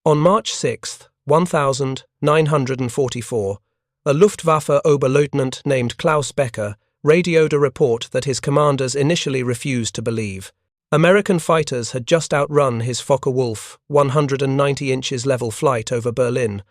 On March 6, 1944, a Luftwaffe Oberleutnant named Klaus Becker radioed a report that his commanders initially refused to believe. American fighters had just outrun his Focke-Wulf 190 inches level flight over Berlin,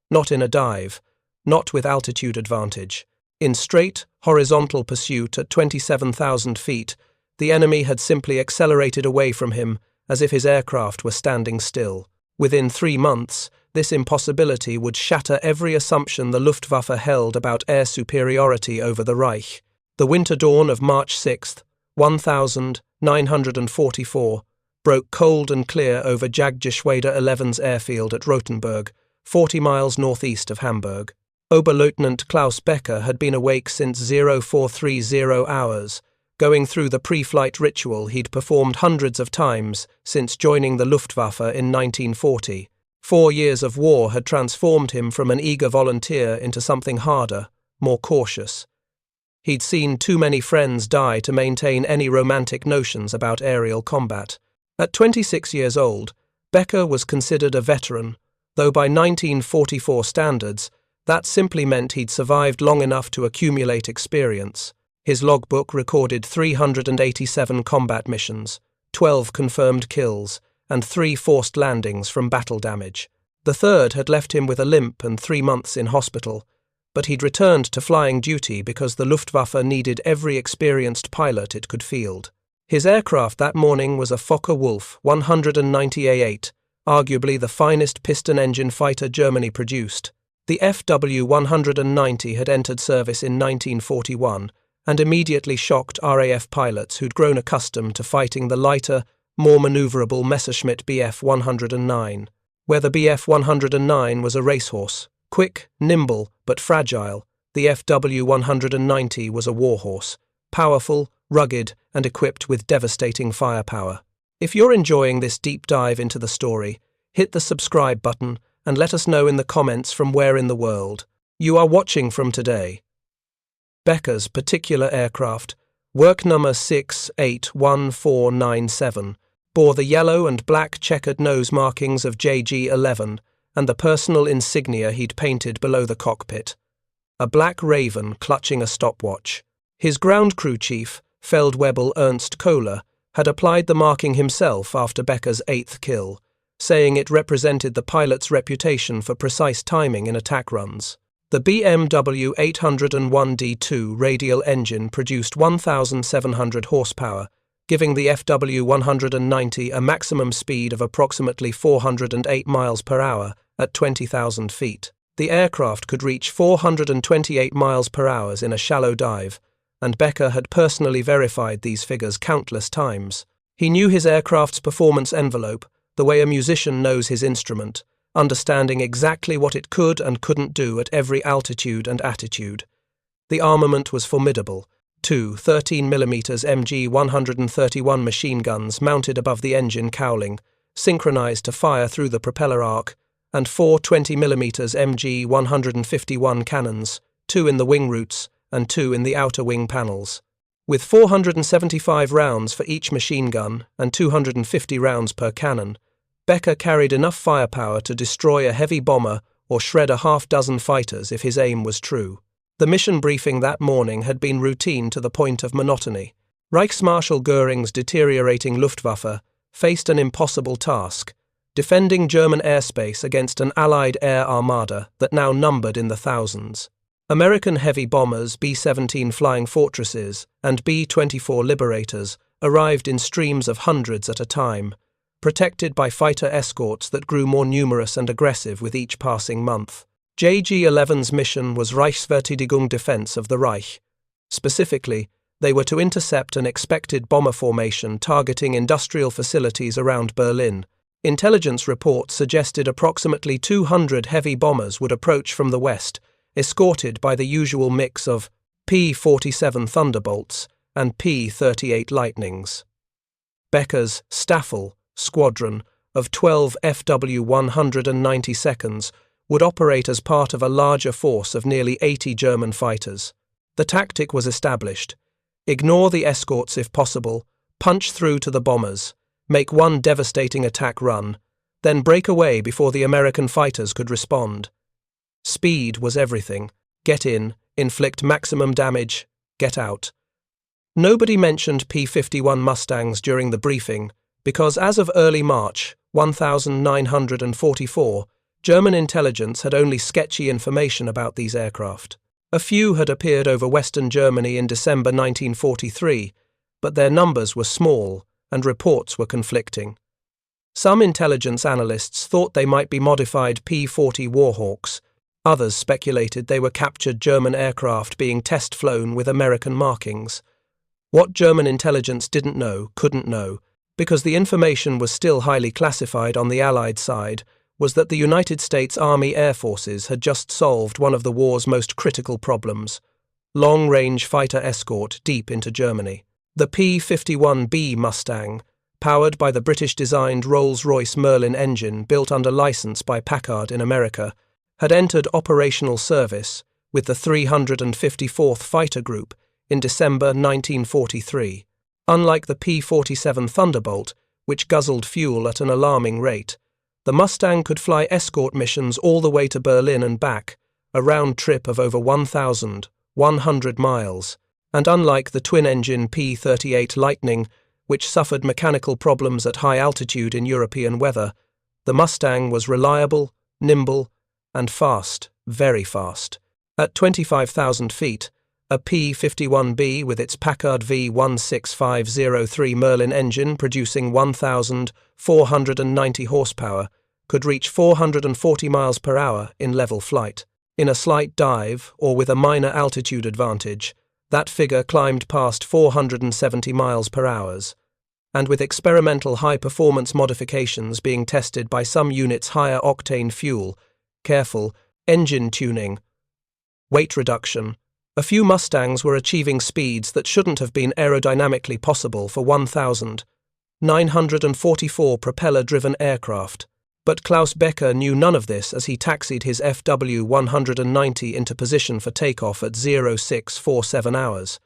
not in a dive, not with altitude advantage. In straight, horizontal pursuit at 27,000 feet, the enemy had simply accelerated away from him as if his aircraft were standing still. Within 3 months, this impossibility would shatter every assumption the Luftwaffe held about air superiority over the Reich. The winter dawn of March 6, 1944, broke cold and clear over Jagdgeschwader 11's airfield at Rothenburg, 40 miles northeast of Hamburg. Oberleutnant Klaus Becker had been awake since 0430 hours, going through the pre-flight ritual he'd performed hundreds of times since joining the Luftwaffe in 1940. 4 years of war had transformed him from an eager volunteer into something harder, more cautious. He'd seen too many friends die to maintain any romantic notions about aerial combat. At 26 years old, Becker was considered a veteran, though by 1944 standards, that simply meant he'd survived long enough to accumulate experience. His logbook recorded 387 combat missions, 12 confirmed kills, and 3 forced landings from battle damage. The third had left him with a limp and 3 months in hospital, but he'd returned to flying duty because the Luftwaffe needed every experienced pilot it could field. His aircraft that morning was a Focke-Wulf 190 A8, arguably the finest piston-engine fighter Germany produced. The FW-190 had entered service in 1941 and immediately shocked RAF pilots who'd grown accustomed to fighting the lighter, more maneuverable Messerschmitt Bf-109, where the Bf-109 was a racehorse. Quick, nimble, but fragile, the FW-190 was a warhorse, powerful, rugged, and equipped with devastating firepower. If you're enjoying this deep dive into the story, hit the subscribe button and let us know in the comments from where in the world you are watching from today. Becker's particular aircraft, work number 681497, bore the yellow and black checkered nose markings of JG-11 and the personal insignia he'd painted below the cockpit. A black raven clutching a stopwatch. His ground crew chief, Feldwebel Ernst Kohler, had applied the marking himself after Becker's 8th kill, saying it represented the pilot's reputation for precise timing in attack runs. The BMW 801D2 radial engine produced 1,700 horsepower, giving the FW-190 a maximum speed of approximately 408 miles per hour at 20,000 feet. The aircraft could reach 428 miles per hour in a shallow dive, and Becker had personally verified these figures countless times. He knew his aircraft's performance envelope, the way a musician knows his instrument, understanding exactly what it could and couldn't do at every altitude and attitude. The armament was formidable. 2 13mm MG-131 machine guns mounted above the engine cowling, synchronized to fire through the propeller arc, and 4 20mm MG-151 cannons, 2 in the wing roots and 2 in the outer wing panels. With 475 rounds for each machine gun and 250 rounds per cannon, Becker carried enough firepower to destroy a heavy bomber or shred a half-dozen fighters if his aim was true. The mission briefing that morning had been routine to the point of monotony. Reichsmarschall Göring's deteriorating Luftwaffe faced an impossible task, defending German airspace against an Allied air armada that now numbered in the thousands. American heavy bombers, B-17 Flying Fortresses, and B-24 Liberators arrived in streams of hundreds at a time, protected by fighter escorts that grew more numerous and aggressive with each passing month. JG-11's mission was Reichsverteidigung defense of the Reich. Specifically, they were to intercept an expected bomber formation targeting industrial facilities around Berlin. Intelligence reports suggested approximately 200 heavy bombers would approach from the west, escorted by the usual mix of P-47 Thunderbolts and P-38 Lightnings. Becker's Staffel squadron of 12 FW-192s would operate as part of a larger force of nearly 80 German fighters. The tactic was established: ignore the escorts if possible, punch through to the bombers, make one devastating attack run, then break away before the American fighters could respond. Speed was everything. Get in, inflict maximum damage, get out. Nobody mentioned P-51 Mustangs during the briefing because as of early March 1944, German intelligence had only sketchy information about these aircraft. A few had appeared over Western Germany in December 1943, but their numbers were small and reports were conflicting. Some intelligence analysts thought they might be modified P-40 Warhawks. Others speculated they were captured German aircraft being test-flown with American markings. What German intelligence didn't know, couldn't know, because the information was still highly classified on the Allied side, was that the United States Army Air Forces had just solved one of the war's most critical problems: long-range fighter escort deep into Germany. The P-51B Mustang, powered by the British-designed Rolls-Royce Merlin engine built under license by Packard in America, had entered operational service with the 354th Fighter Group in December 1943. Unlike the P-47 Thunderbolt, which guzzled fuel at an alarming rate, the Mustang could fly escort missions all the way to Berlin and back, a round trip of over 1,100 miles, and unlike the twin-engine P-38 Lightning, which suffered mechanical problems at high altitude in European weather, the Mustang was reliable, nimble, and fast, very fast. At 25,000 feet, a P-51B with its Packard V16503 Merlin engine producing 1,490 horsepower could reach 440 miles per hour in level flight. In a slight dive, or with a minor altitude advantage, that figure climbed past 470 miles per hour, and with experimental high-performance modifications being tested by some units higher octane fuel, careful, engine tuning, weight reduction, a few Mustangs were achieving speeds that shouldn't have been aerodynamically possible for 1,944 propeller-driven aircraft. But Klaus Becker knew none of this as he taxied his FW-190 into position for takeoff at 0647 hours.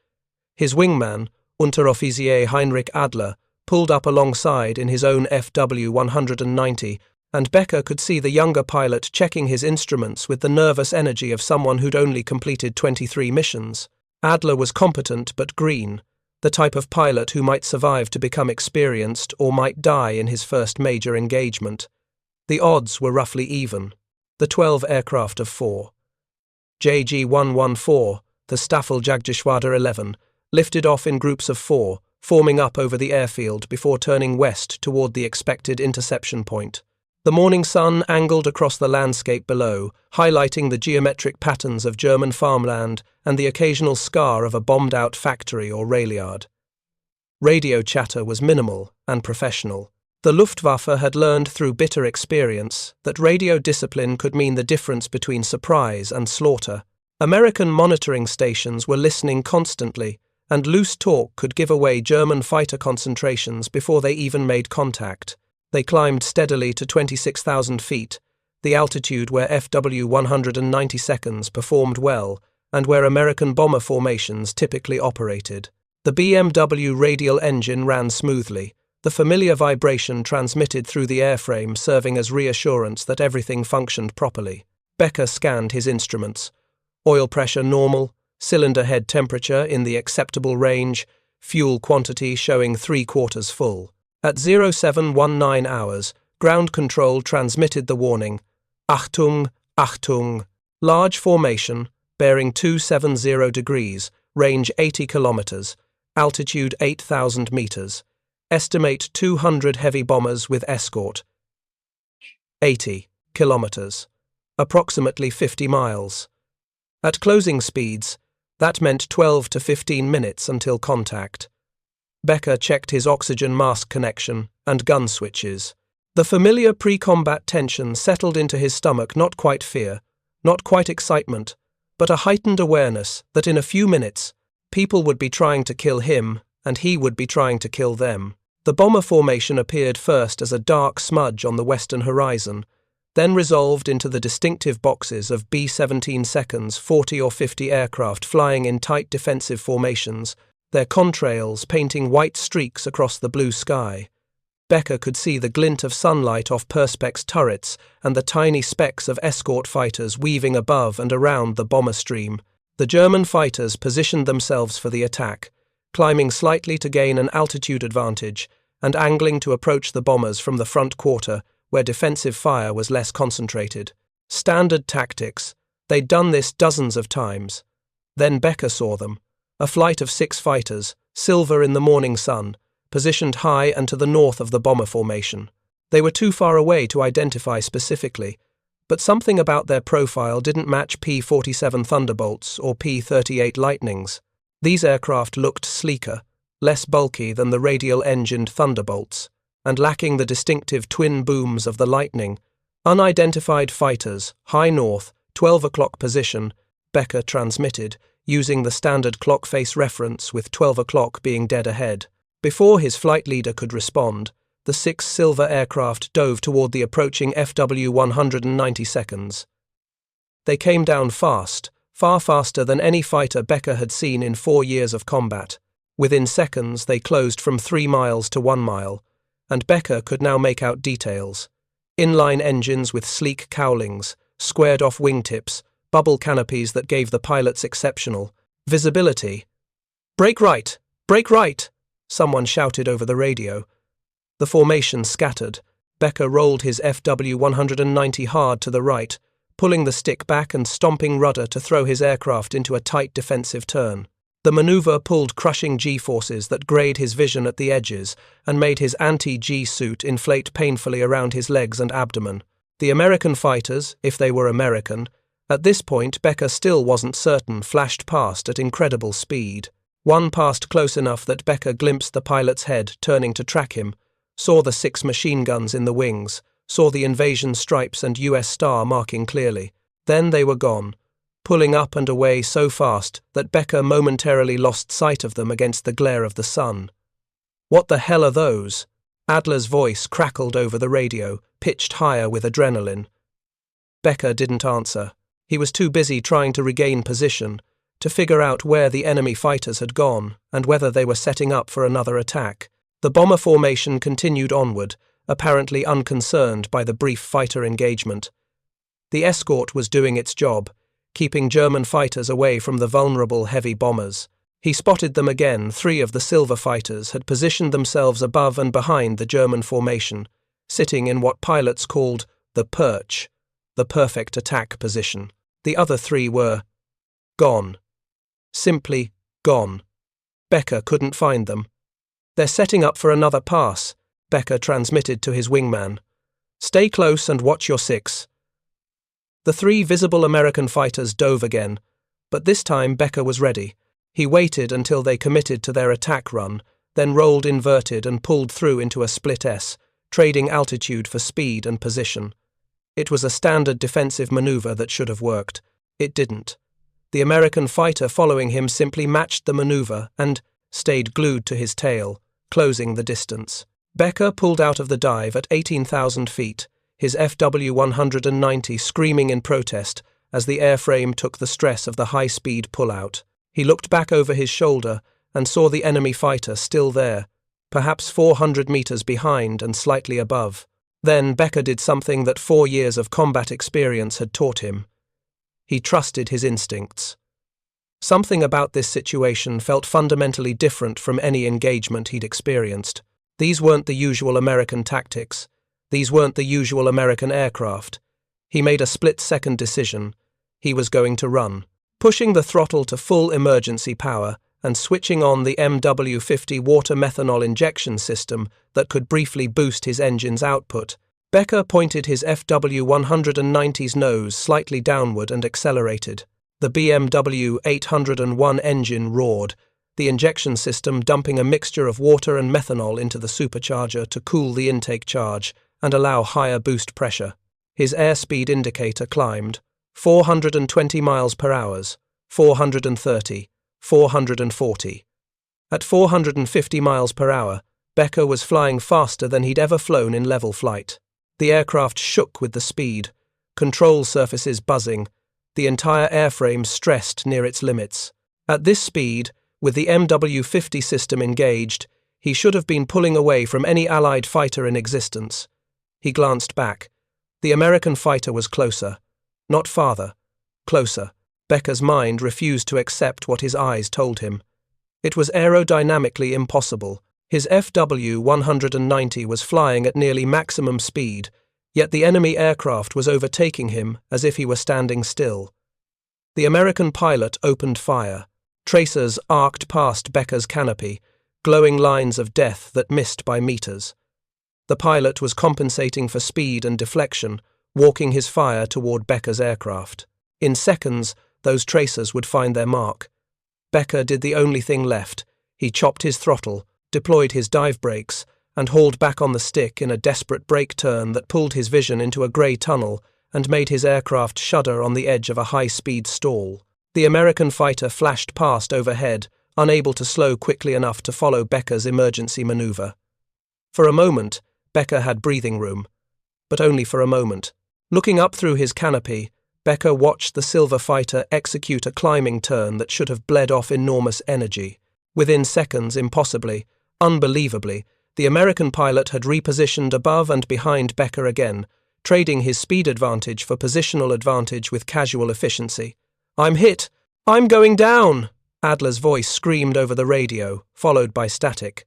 His wingman, Unteroffizier Heinrich Adler, pulled up alongside in his own FW-190, and Becker could see the younger pilot checking his instruments with the nervous energy of someone who'd only completed 23 missions. Adler was competent but green, the type of pilot who might survive to become experienced or might die in his first major engagement. The odds were roughly even. The 12 aircraft of 4. JG-114, the Staffeljagdgeschwader 11, lifted off in groups of 4, forming up over the airfield before turning west toward the expected interception point. The morning sun angled across the landscape below, highlighting the geometric patterns of German farmland and the occasional scar of a bombed-out factory or rail yard. Radio chatter was minimal and professional. The Luftwaffe had learned through bitter experience that radio discipline could mean the difference between surprise and slaughter. American monitoring stations were listening constantly, and loose talk could give away German fighter concentrations before they even made contact. They climbed steadily to 26,000 feet, the altitude where FW-190 seconds performed well and where American bomber formations typically operated. The BMW radial engine ran smoothly, the familiar vibration transmitted through the airframe serving as reassurance that everything functioned properly. Becker scanned his instruments. Oil pressure normal, cylinder head temperature in the acceptable range, fuel quantity showing 3/4 full. At 0719 hours, ground control transmitted the warning, Achtung, Achtung, large formation, bearing 270 degrees, range 80 kilometers, altitude 8,000 meters, estimate 200 heavy bombers with escort, 80 kilometers, approximately 50 miles. At closing speeds, that meant 12 to 15 minutes until contact. Becker checked his oxygen mask connection and gun switches. The familiar pre-combat tension settled into his stomach, not quite fear, not quite excitement, but a heightened awareness that in a few minutes, people would be trying to kill him and he would be trying to kill them. The bomber formation appeared first as a dark smudge on the western horizon, then resolved into the distinctive boxes of B-17 seconds 40 or 50 aircraft flying in tight defensive formations, their contrails painting white streaks across the blue sky. Becker could see the glint of sunlight off Perspex turrets and the tiny specks of escort fighters weaving above and around the bomber stream. The German fighters positioned themselves for the attack, climbing slightly to gain an altitude advantage and angling to approach the bombers from the front quarter where defensive fire was less concentrated. Standard tactics. They'd done this dozens of times. Then Becker saw them. A flight of 6 fighters, silver in the morning sun, positioned high and to the north of the bomber formation. They were too far away to identify specifically, but something about their profile didn't match P-47 Thunderbolts or P-38 Lightnings. These aircraft looked sleeker, less bulky than the radial-engined Thunderbolts, and lacking the distinctive twin booms of the Lightning. Unidentified fighters, high north, 12 o'clock position, Becker transmitted, using the standard clock face reference with 12 o'clock being dead ahead. Before his flight leader could respond, the 6 silver aircraft dove toward the approaching FW-190 seconds. They came down fast, far faster than any fighter Becker had seen in 4 years of combat. Within seconds, they closed from 3 miles to 1 mile, and Becker could now make out details. Inline engines with sleek cowlings, squared-off wingtips, bubble canopies that gave the pilots exceptional visibility. "Brake right! Brake right!" someone shouted over the radio. The formation scattered. Becker rolled his FW-190 hard to the right, pulling the stick back and stomping rudder to throw his aircraft into a tight defensive turn. The maneuver pulled crushing G-forces that grayed his vision at the edges and made his anti-G suit inflate painfully around his legs and abdomen. The American fighters, if they were American, at this point Becker still wasn't certain, flashed past at incredible speed. One passed close enough that Becker glimpsed the pilot's head turning to track him, saw the 6 machine guns in the wings, saw the invasion stripes and US star marking clearly. Then they were gone, pulling up and away so fast that Becker momentarily lost sight of them against the glare of the sun. "What the hell are those?" Adler's voice crackled over the radio, pitched higher with adrenaline. Becker didn't answer. He was too busy trying to regain position, to figure out where the enemy fighters had gone and whether they were setting up for another attack. The bomber formation continued onward, apparently unconcerned by the brief fighter engagement. The escort was doing its job, keeping German fighters away from the vulnerable heavy bombers. He spotted them again. 3 of the silver fighters had positioned themselves above and behind the German formation, sitting in what pilots called the perch, the perfect attack position. The other 3 were gone. Simply gone. Becker couldn't find them. "They're setting up for another pass," Becker transmitted to his wingman. "Stay close and watch your 6. The 3 visible American fighters dove again, but this time Becker was ready. He waited until they committed to their attack run, then rolled inverted and pulled through into a split S, trading altitude for speed and position. It was a standard defensive maneuver that should have worked. It didn't. The American fighter following him simply matched the maneuver and stayed glued to his tail, closing the distance. Becker pulled out of the dive at 18,000 feet, his FW-190 screaming in protest as the airframe took the stress of the high-speed pullout. He looked back over his shoulder and saw the enemy fighter still there, perhaps 400 meters behind and slightly above. Then Becker did something that 4 years of combat experience had taught him. He trusted his instincts. Something about this situation felt fundamentally different from any engagement he'd experienced. These weren't the usual American tactics. These weren't the usual American aircraft. He made a split-second decision. He was going to run. Pushing the throttle to full emergency power and switching on the MW-50 water methanol injection system that could briefly boost his engine's output, Becker pointed his FW-190's nose slightly downward and accelerated. The BMW 801 engine roared, the injection system dumping a mixture of water and methanol into the supercharger to cool the intake charge and allow higher boost pressure. His airspeed indicator climbed, 420 miles per hour, 430, 440. At 450 miles per hour, Becker was flying faster than he'd ever flown in level flight. The aircraft shook with the speed, control surfaces buzzing, the entire airframe stressed near its limits. At this speed, with the MW-50 system engaged, He should have been pulling away from any Allied fighter in existence. He glanced back. The American fighter was closer. Not farther. Closer. Becker's mind refused to accept what his eyes told him. It was aerodynamically impossible. His FW-190 was flying at nearly maximum speed, yet the enemy aircraft was overtaking him as if he were standing still. The American pilot opened fire. Tracers arced past Becker's canopy, glowing lines of death that missed by meters. The pilot was compensating for speed and deflection, walking his fire toward Becker's aircraft. In seconds, those tracers would find their mark. Becker did the only thing left. He chopped his throttle, deployed his dive brakes, and hauled back on the stick in a desperate brake turn that pulled his vision into a grey tunnel and made his aircraft shudder on the edge of a high-speed stall. The American fighter flashed past overhead, unable to slow quickly enough to follow Becker's emergency maneuver. For a moment, Becker had breathing room, but only for a moment. Looking up through his canopy, Becker watched the silver fighter execute a climbing turn that should have bled off enormous energy. Within seconds, impossibly, unbelievably, the American pilot had repositioned above and behind Becker again, trading his speed advantage for positional advantage with casual efficiency. "I'm hit! I'm going down!" Adler's voice screamed over the radio, followed by static.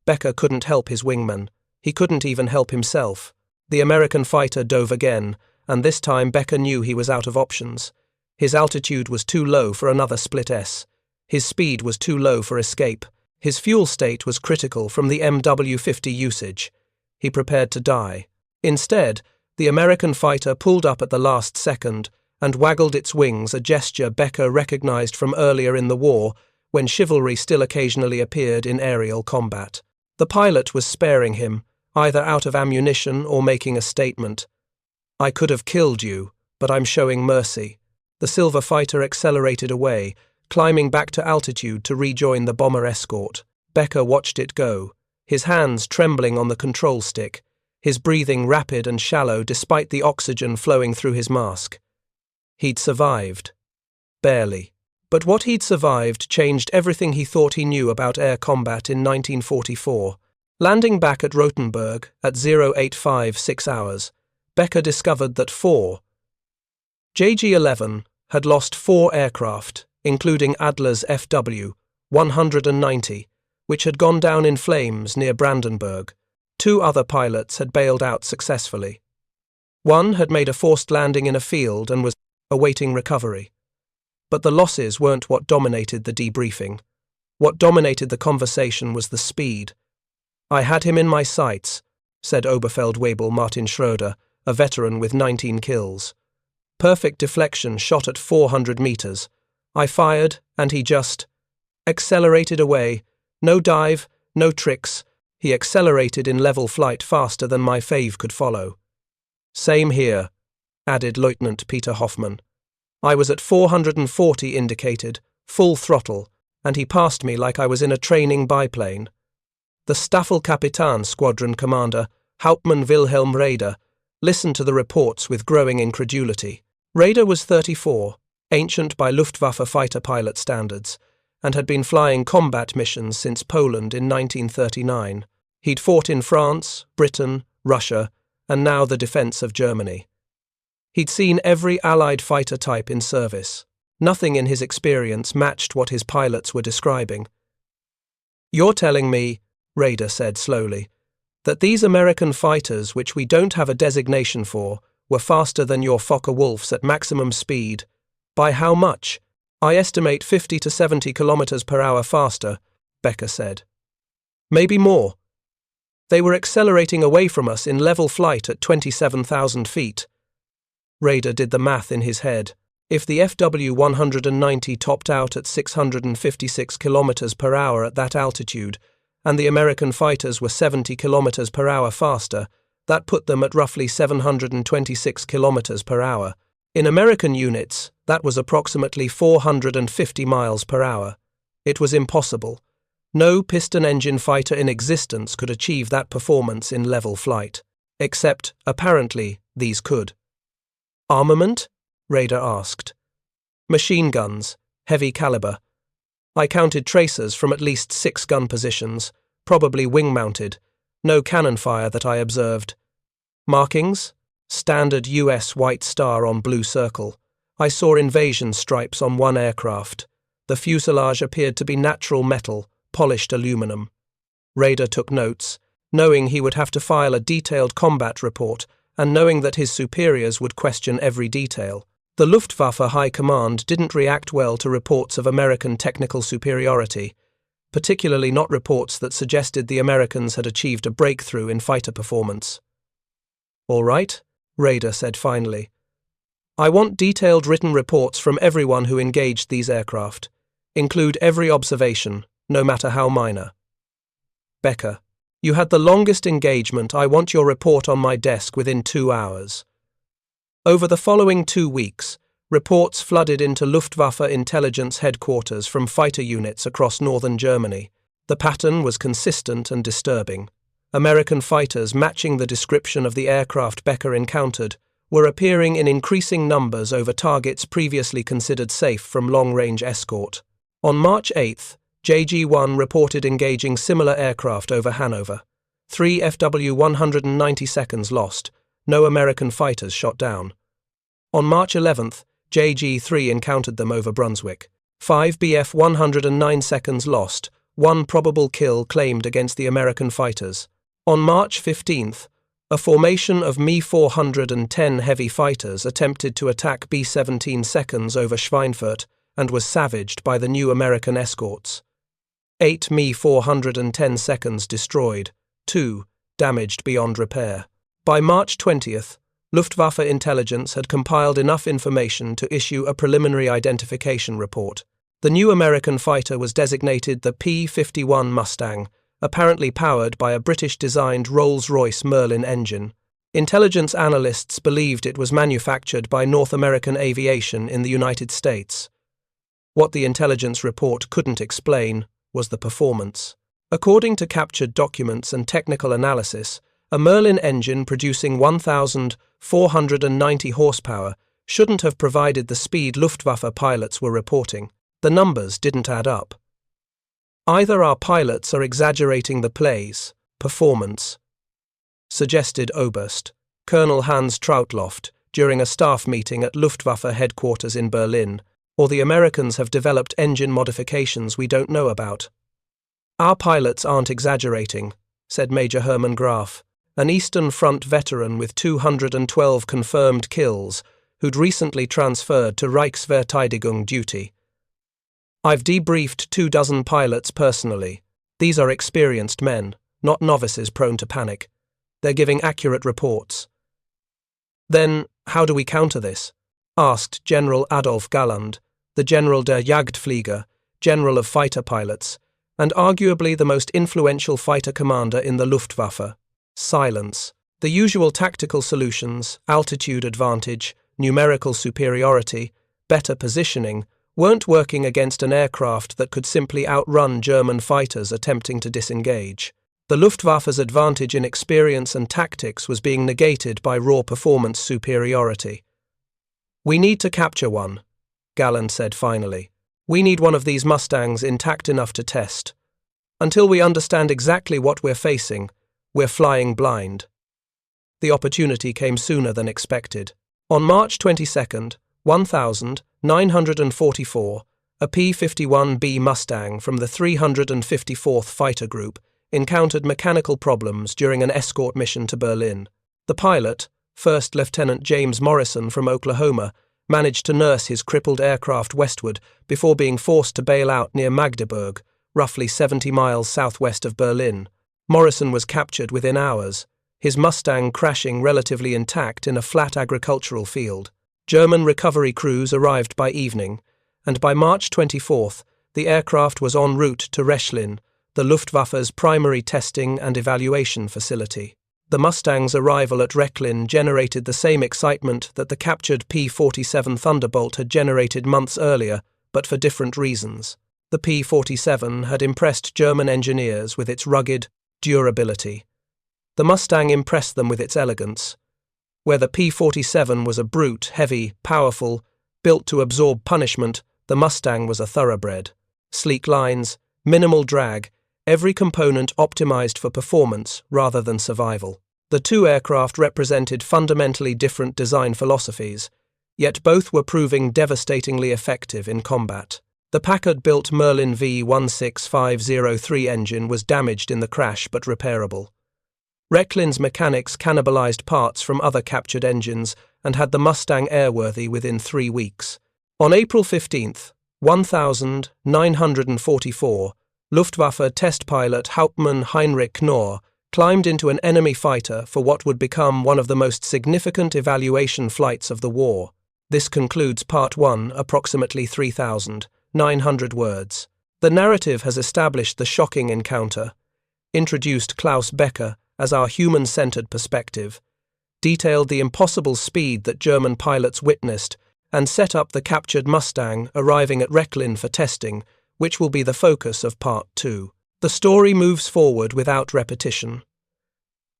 Becker couldn't help his wingman. He couldn't even help himself. The American fighter dove again, and this time Becker knew he was out of options. His altitude was too low for another split S. His speed was too low for escape. His fuel state was critical from the MW-50 usage. He prepared to die. Instead, the American fighter pulled up at the last second and waggled its wings, a gesture Becker recognized from earlier in the war when chivalry still occasionally appeared in aerial combat. The pilot was sparing him, either out of ammunition or making a statement. "I could have killed you, but I'm showing mercy." The silver fighter accelerated away, climbing back to altitude to rejoin the bomber escort. Becker watched it go, his hands trembling on the control stick, his breathing rapid and shallow despite the oxygen flowing through his mask. He'd survived. Barely. But what he'd survived changed everything he thought he knew about air combat in 1944. Landing back at Rotenburg at 0856 hours, Becker discovered that JG-11 had lost 4 aircraft, including Adler's FW-190, which had gone down in flames near Brandenburg. 2 other pilots had bailed out successfully. One had made a forced landing in a field and was awaiting recovery. But the losses weren't what dominated the debriefing. What dominated the conversation was the speed. "I had him in my sights," said Oberfeldwebel Martin Schroeder, a veteran with 19 kills. "Perfect deflection shot at 400 meters. I fired, and he just accelerated away. No dive, no tricks. He accelerated in level flight faster than my fave could follow." "Same here," added Lieutenant Peter Hoffmann. "I was at 440 indicated, full throttle, and he passed me like I was in a training biplane." The Staffelkapitan squadron commander, Hauptmann Wilhelm Raeder, listened to the reports with growing incredulity. Raeder was 34, ancient by Luftwaffe fighter pilot standards, and had been flying combat missions since Poland in 1939. He'd fought in France, Britain, Russia, and now the defense of Germany. He'd seen every Allied fighter type in service. Nothing in his experience matched what his pilots were describing. "You're telling me," Raeder said slowly, "that these American fighters, which we don't have a designation for, were faster than your Fokker-Wulfs at maximum speed. By how much?" "I estimate 50 to 70 kilometers per hour faster," Becker said. "Maybe more. They were accelerating away from us in level flight at 27,000 feet. Raeder did the math in his head. If the FW-190 topped out at 656 kilometers per hour at that altitude, and the American fighters were 70 kilometers per hour faster, that put them at roughly 726 kilometers per hour. In American units, that was approximately 450 miles per hour. It was impossible. No piston engine fighter in existence could achieve that performance in level flight. Except, apparently, these could. "Armament?" Raeder asked. "Machine guns, heavy caliber. I counted tracers from at least 6 gun positions, probably wing-mounted. No cannon fire that I observed. Markings? Standard US white star on blue circle. I saw invasion stripes on one aircraft. The fuselage appeared to be natural metal, polished aluminum. Raider took notes, knowing he would have to file a detailed combat report and knowing that his superiors would question every detail. The Luftwaffe High Command didn't react well to reports of American technical superiority, particularly not reports that suggested the Americans had achieved a breakthrough in fighter performance. "All right," Raider said finally. "I want detailed written reports from everyone who engaged these aircraft. Include every observation, no matter how minor." Becker: "You had the longest engagement. I want your report on my desk within 2 hours." Over the following 2 weeks, reports flooded into Luftwaffe intelligence headquarters from fighter units across northern Germany. The pattern was consistent and disturbing. American fighters matching the description of the aircraft Becker encountered were appearing in increasing numbers over targets previously considered safe from long-range escort. On March 8th, JG-1 reported engaging similar aircraft over Hanover. 3 FW-190 seconds lost, no American fighters shot down. On March 11th, JG-3 encountered them over Brunswick. 5 BF-109 seconds lost, 1 probable kill claimed against the American fighters. On March 15th, a formation of Me-410 heavy fighters attempted to attack B-17 seconds over Schweinfurt and was savaged by the new American escorts. 8 Me-410 seconds destroyed, 2 damaged beyond repair. By March 20th, Luftwaffe intelligence had compiled enough information to issue a preliminary identification report. The new American fighter was designated the P-51 Mustang, apparently powered by a British-designed Rolls-Royce Merlin engine. Intelligence analysts believed it was manufactured by North American Aviation in the United States. What the intelligence report couldn't explain was the performance. According to captured documents and technical analysis, a Merlin engine producing 1,490 horsepower shouldn't have provided the speed Luftwaffe pilots were reporting. The numbers didn't add up. Either our pilots are exaggerating the play's performance, suggested Oberst Colonel Hans Trautloft during a staff meeting at Luftwaffe headquarters in Berlin, or the Americans have developed engine modifications we don't know about. "Our pilots aren't exaggerating," said Major Hermann Graf, an Eastern Front veteran with 212 confirmed kills who'd recently transferred to Reichsverteidigung duty. "I've debriefed 24 pilots personally. These are experienced men, not novices prone to panic. They're giving accurate reports." "Then, how do we counter this?" asked General Adolf Galland, the General der Jagdflieger, General of Fighter Pilots, and arguably the most influential fighter commander in the Luftwaffe. Silence. The usual tactical solutions, altitude advantage, numerical superiority, better positioning, weren't working against an aircraft that could simply outrun German fighters attempting to disengage. The Luftwaffe's advantage in experience and tactics was being negated by raw performance superiority. "We need to capture one," Galland said finally. "We need one of these Mustangs intact enough to test. Until we understand exactly what we're facing, we're flying blind." The opportunity came sooner than expected. On March 22nd, 1944, a P-51B Mustang from the 354th Fighter Group encountered mechanical problems during an escort mission to Berlin. The pilot, First Lieutenant James Morrison from Oklahoma, managed to nurse his crippled aircraft westward before being forced to bail out near Magdeburg, roughly 70 miles southwest of Berlin. Morrison was captured within hours, his Mustang crashing relatively intact in a flat agricultural field. German recovery crews arrived by evening, and by March 24th, the aircraft was en route to Rechlin, the Luftwaffe's primary testing and evaluation facility. The Mustang's arrival at Rechlin generated the same excitement that the captured P-47 Thunderbolt had generated months earlier, but for different reasons. The P-47 had impressed German engineers with its rugged durability. The Mustang impressed them with its elegance. Where the P-47 was a brute, heavy, powerful, built to absorb punishment, the Mustang was a thoroughbred. Sleek lines, minimal drag, every component optimized for performance rather than survival. The two aircraft represented fundamentally different design philosophies, yet both were proving devastatingly effective in combat. The Packard-built Merlin V16503 engine was damaged in the crash but repairable. Recklin's mechanics cannibalized parts from other captured engines and had the Mustang airworthy within 3 weeks. On April 15, 1944, Luftwaffe test pilot Hauptmann Heinrich Knorr climbed into an enemy fighter for what would become one of the most significant evaluation flights of the war. This concludes Part 1, approximately 3,900 words. The narrative has established the shocking encounter, introduced Klaus Becker as our human-centered perspective, detailed the impossible speed that German pilots witnessed, and set up the captured Mustang arriving at Rechlin for testing, which will be the focus of Part 2. The story moves forward without repetition.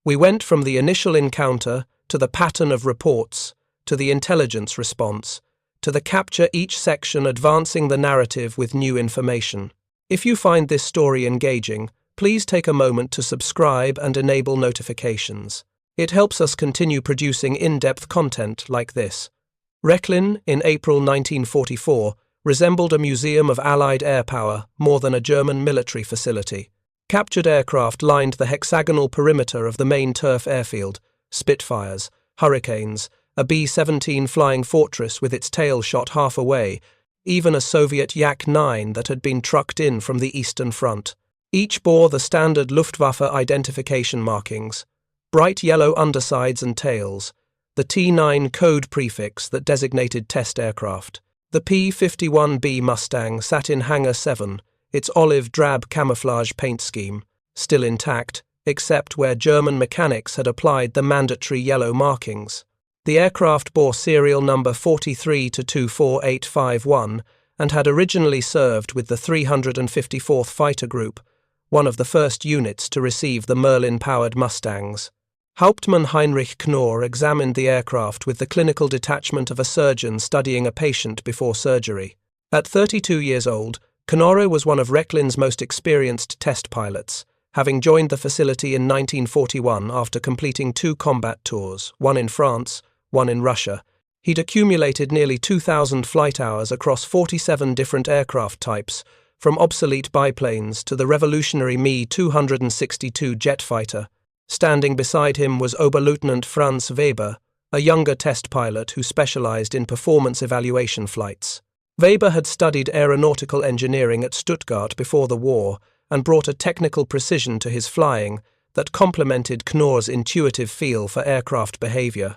We went from the initial encounter to the pattern of reports, to the intelligence response, to the capture, each section advancing the narrative with new information. If you find this story engaging, please take a moment to subscribe and enable notifications. It helps us continue producing in-depth content like this. Rechlin, in April 1944, resembled a museum of Allied air power more than a German military facility. Captured aircraft lined the hexagonal perimeter of the main turf airfield: Spitfires, Hurricanes, a B-17 Flying Fortress with its tail shot half away, even a Soviet Yak-9 that had been trucked in from the Eastern Front. Each bore the standard Luftwaffe identification markings: bright yellow undersides and tails, the T9 code prefix that designated test aircraft. The P-51B Mustang sat in Hangar 7, its olive-drab camouflage paint scheme, still intact, except where German mechanics had applied the mandatory yellow markings. The aircraft bore serial number 43-24851 and had originally served with the 354th Fighter Group, one of the first units to receive the Merlin-powered Mustangs. Hauptmann Heinrich Knorr examined the aircraft with the clinical detachment of a surgeon studying a patient before surgery. At 32 years old, Knorr was one of Recklin's most experienced test pilots, having joined the facility in 1941 after completing 2 combat tours, one in France, one in Russia. He'd accumulated nearly 2,000 flight hours across 47 different aircraft types, from obsolete biplanes to the revolutionary Me-262 jet fighter. Standing beside him was Oberleutnant Franz Weber, a younger test pilot who specialized in performance evaluation flights. Weber had studied aeronautical engineering at Stuttgart before the war and brought a technical precision to his flying that complemented Knorr's intuitive feel for aircraft behavior.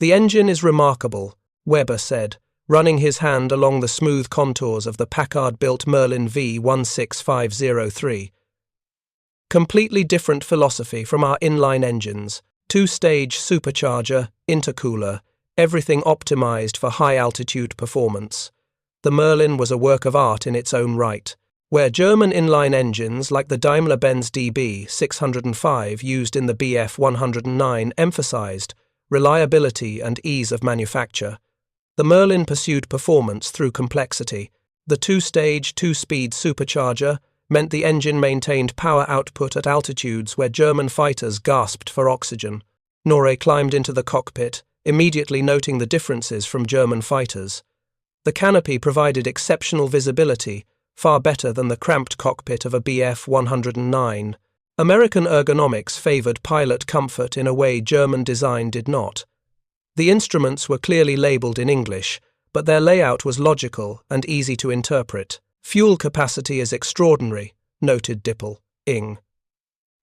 "The engine is remarkable," Weber said, running his hand along the smooth contours of the Packard-built Merlin V16503. "Completely different philosophy from our inline engines, 2-stage supercharger, intercooler, everything optimized for high-altitude performance. The Merlin was a work of art in its own right, where German inline engines like the Daimler-Benz DB 605 used in the Bf 109 emphasized reliability and ease of manufacture. The Merlin pursued performance through complexity. The 2-stage, 2-speed supercharger meant the engine maintained power output at altitudes where German fighters gasped for oxygen. Knorr climbed into the cockpit, immediately noting the differences from German fighters. The canopy provided exceptional visibility, far better than the cramped cockpit of a Bf 109. American ergonomics favored pilot comfort in a way German design did not. The instruments were clearly labeled in English, but their layout was logical and easy to interpret. "Fuel capacity is extraordinary," noted Dippel, Ing.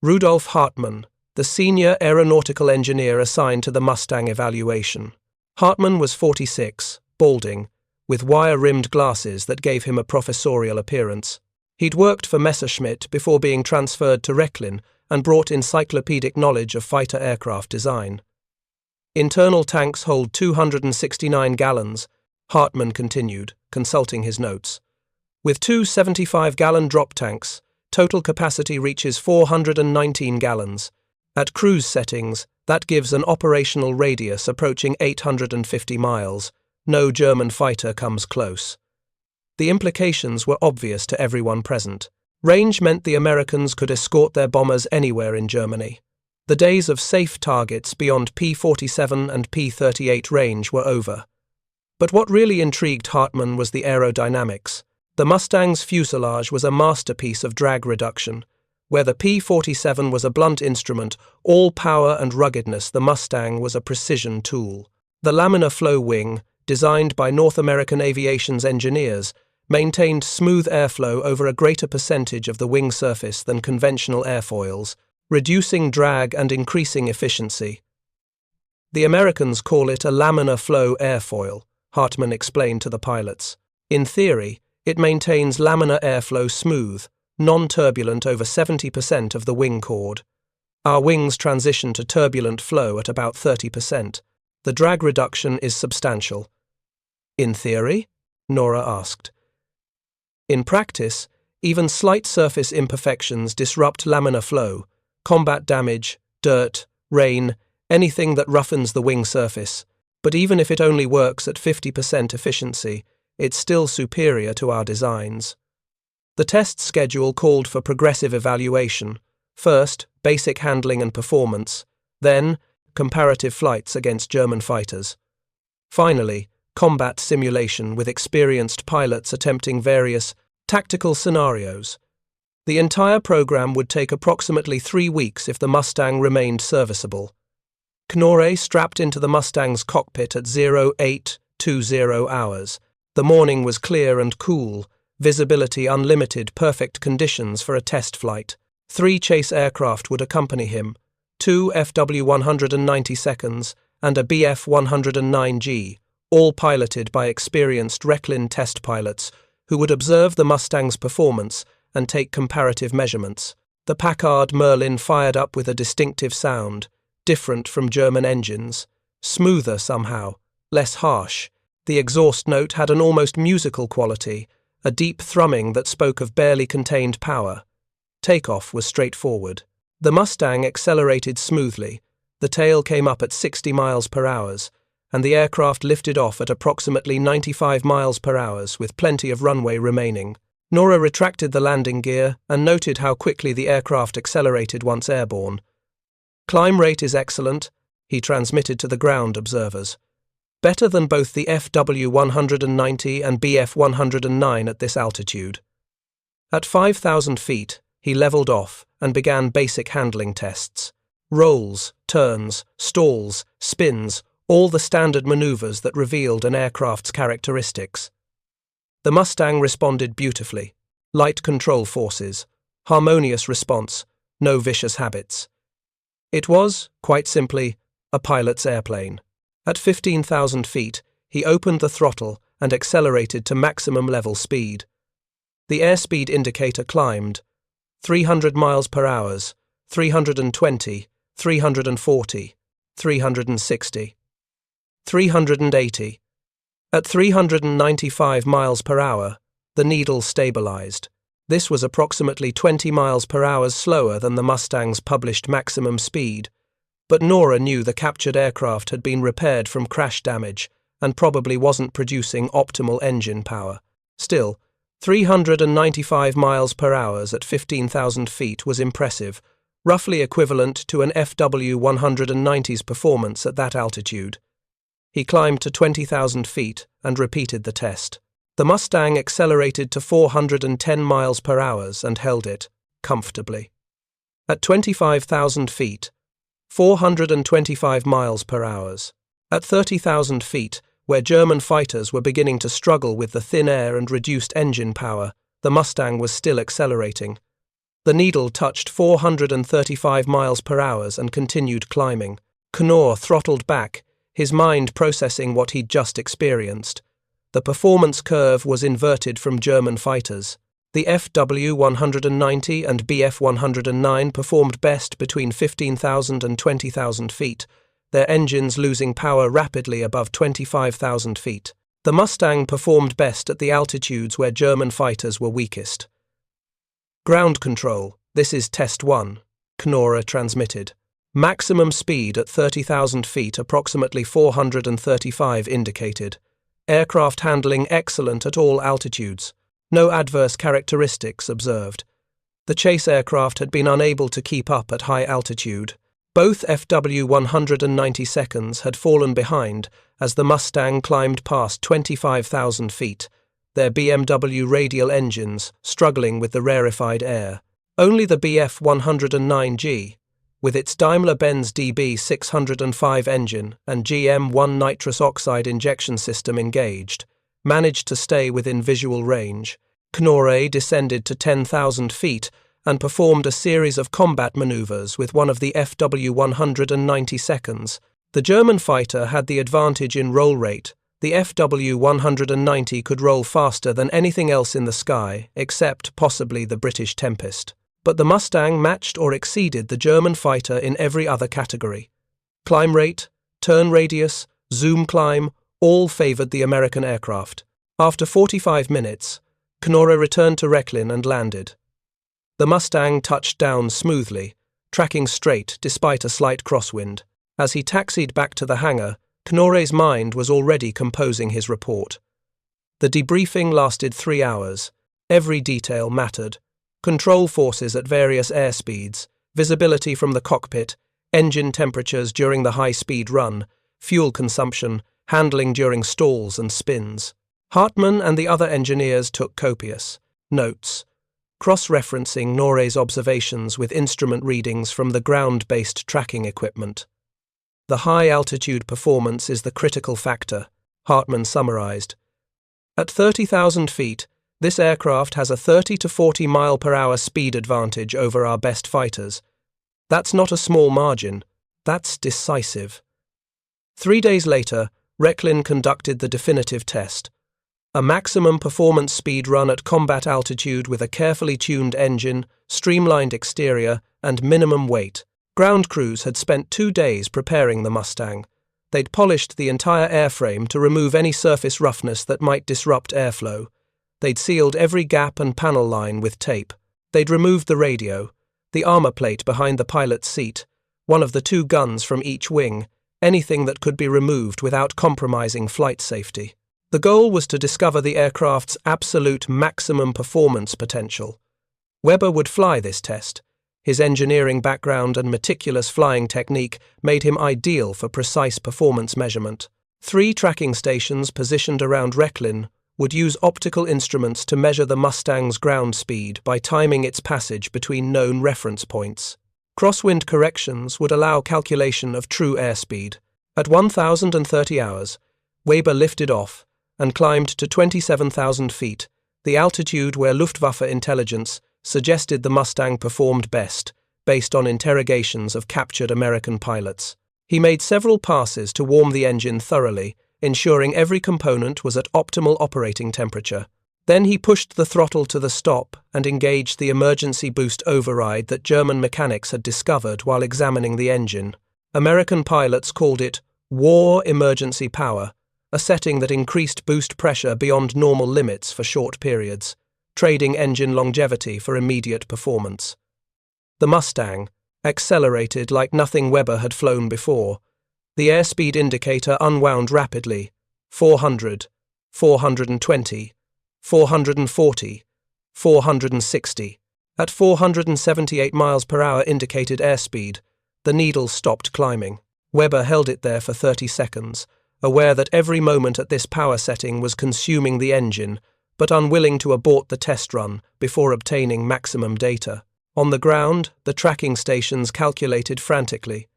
Rudolf Hartmann, the senior aeronautical engineer assigned to the Mustang evaluation. Hartmann was 46, balding, with wire-rimmed glasses that gave him a professorial appearance. He'd worked for Messerschmitt before being transferred to Rechlin and brought encyclopedic knowledge of fighter aircraft design. "Internal tanks hold 269 gallons, Hartmann continued, consulting his notes. "With 2 75-gallon drop tanks, total capacity reaches 419 gallons. At cruise settings, that gives an operational radius approaching 850 miles. No German fighter comes close." The implications were obvious to everyone present. Range meant the Americans could escort their bombers anywhere in Germany. The days of safe targets beyond P-47 and P-38 range were over. But what really intrigued Hartmann was the aerodynamics. The Mustang's fuselage was a masterpiece of drag reduction. Where the P-47 was a blunt instrument, all power and ruggedness, the Mustang was a precision tool. The laminar flow wing, designed by North American Aviation's engineers, maintained smooth airflow over a greater percentage of the wing surface than conventional airfoils, reducing drag and increasing efficiency. The Americans call it a laminar flow airfoil, Hartmann explained to the pilots. In theory, it maintains laminar airflow smooth, non-turbulent over 70% of the wing chord. Our wings transition to turbulent flow at about 30%. The drag reduction is substantial. In theory? Nora asked. In practice, even slight surface imperfections disrupt laminar flow, combat damage, dirt, rain, anything that roughens the wing surface. But even if it only works at 50% efficiency, it's still superior to our designs. The test schedule called for progressive evaluation. First, basic handling and performance. Then, comparative flights against German fighters. Finally, combat simulation with experienced pilots attempting various tactical scenarios. The entire program would take approximately 3 weeks if the Mustang remained serviceable. Knorre strapped into the Mustang's cockpit at 0820 hours. The morning was clear and cool, visibility unlimited, perfect conditions for a test flight. 3 chase aircraft would accompany him, 2 FW-192s and a Bf-109G, all piloted by experienced Rechlin test pilots who would observe the Mustang's performance and take comparative measurements. The Packard Merlin fired up with a distinctive sound, different from German engines, smoother somehow, less harsh. The exhaust note had an almost musical quality, a deep thrumming that spoke of barely contained power. Takeoff was straightforward. The Mustang accelerated smoothly, the tail came up at 60 miles per hour, and the aircraft lifted off at approximately 95 miles per hour with plenty of runway remaining. Nora retracted the landing gear and noted how quickly the aircraft accelerated once airborne. Climb rate is excellent, he transmitted to the ground observers. Better than both the FW-190 and Bf-109 at this altitude. At 5,000 feet, he leveled off and began basic handling tests. Rolls, turns, stalls, spins, all the standard maneuvers that revealed an aircraft's characteristics. The Mustang responded beautifully. Light control forces, harmonious response, no vicious habits. It was, quite simply, a pilot's airplane. At 15,000 feet, he opened the throttle and accelerated to maximum level speed. The airspeed indicator climbed 300 miles per hour, 320, 340, 360, 380. At 395 miles per hour, the needle stabilized. This was approximately 20 miles per hour slower than the Mustang's published maximum speed, but Nora knew the captured aircraft had been repaired from crash damage and probably wasn't producing optimal engine power. Still, 395 miles per hour at 15,000 feet was impressive, roughly equivalent to an FW-190's performance at that altitude. He climbed to 20,000 feet and repeated the test. The Mustang accelerated to 410 miles per hour and held it, comfortably. At 25,000 feet, 425 miles per hour. At 30,000 feet, where German fighters were beginning to struggle with the thin air and reduced engine power, the Mustang was still accelerating. The needle touched 435 miles per hour and continued climbing. Knorr throttled back, his mind processing what he'd just experienced. The performance curve was inverted from German fighters. The FW-190 and Bf-109 performed best between 15,000 and 20,000 feet, their engines losing power rapidly above 25,000 feet. The Mustang performed best at the altitudes where German fighters were weakest. Ground control, this is test 1, Knorr transmitted. Maximum speed at 30,000 feet, approximately 435 indicated. Aircraft handling excellent at all altitudes. No adverse characteristics observed. The chase aircraft had been unable to keep up at high altitude. Both FW-192s had fallen behind as the Mustang climbed past 25,000 feet, their BMW radial engines struggling with the rarefied air. Only the Bf-109G, with its Daimler-Benz DB605 engine and GM1 nitrous oxide injection system engaged, managed to stay within visual range. Knorre descended to 10,000 feet and performed a series of combat maneuvers with one of the FW-192s. The German fighter had the advantage in roll rate. The FW-190 could roll faster than anything else in the sky, except possibly the British Tempest. But the Mustang matched or exceeded the German fighter in every other category. Climb rate, turn radius, zoom climb, all favored the American aircraft. After 45 minutes, Knorre returned to Rechlin and landed. The Mustang touched down smoothly, tracking straight despite a slight crosswind. As he taxied back to the hangar, Knorre's mind was already composing his report. The debriefing lasted 3 hours. Every detail mattered. Control forces at various airspeeds, visibility from the cockpit, engine temperatures during the high-speed run, fuel consumption, handling during stalls and spins. Hartmann and the other engineers took copious notes, cross-referencing Knorre's observations with instrument readings from the ground-based tracking equipment. The high-altitude performance is the critical factor, Hartmann summarized. At 30,000 feet, this aircraft has a 30 to 40 mile-per-hour speed advantage over our best fighters. That's not a small margin. That's decisive. 3 days later, Rechlin conducted the definitive test. A maximum performance speed run at combat altitude with a carefully tuned engine, streamlined exterior, and minimum weight. Ground crews had spent 2 days preparing the Mustang. They'd polished the entire airframe to remove any surface roughness that might disrupt airflow. They'd sealed every gap and panel line with tape. They'd removed the radio, the armor plate behind the pilot's seat, one of the 2 guns from each wing, anything that could be removed without compromising flight safety. The goal was to discover the aircraft's absolute maximum performance potential. Weber would fly this test. His engineering background and meticulous flying technique made him ideal for precise performance measurement. 3 tracking stations positioned around Rechlin would use optical instruments to measure the Mustang's ground speed by timing its passage between known reference points. Crosswind corrections would allow calculation of true airspeed. At 1,030 hours, Weber lifted off and climbed to 27,000 feet, the altitude where Luftwaffe intelligence suggested the Mustang performed best, based on interrogations of captured American pilots. He made several passes to warm the engine thoroughly, ensuring every component was at optimal operating temperature. Then he pushed the throttle to the stop and engaged the emergency boost override that German mechanics had discovered while examining the engine. American pilots called it war emergency power, a setting that increased boost pressure beyond normal limits for short periods, trading engine longevity for immediate performance. The Mustang accelerated like nothing Weber had flown before. The airspeed indicator unwound rapidly. 400, 420, 440, 460. At 478 miles per hour indicated airspeed, the needle stopped climbing. Weber held it there for 30 seconds, aware that every moment at this power setting was consuming the engine, but unwilling to abort the test run before obtaining maximum data. On the ground, the tracking stations calculated frantically.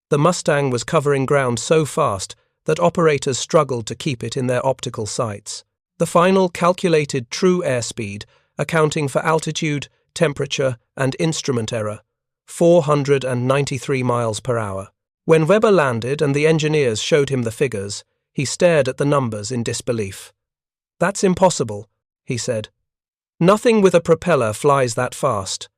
The Mustang was covering ground so fast that operators struggled to keep it in their optical sights. The final calculated true airspeed, accounting for altitude, temperature, and instrument error, 493 miles per hour. When Weber landed and the engineers showed him the figures, he stared at the numbers in disbelief. "That's impossible," he said. "Nothing with a propeller flies that fast."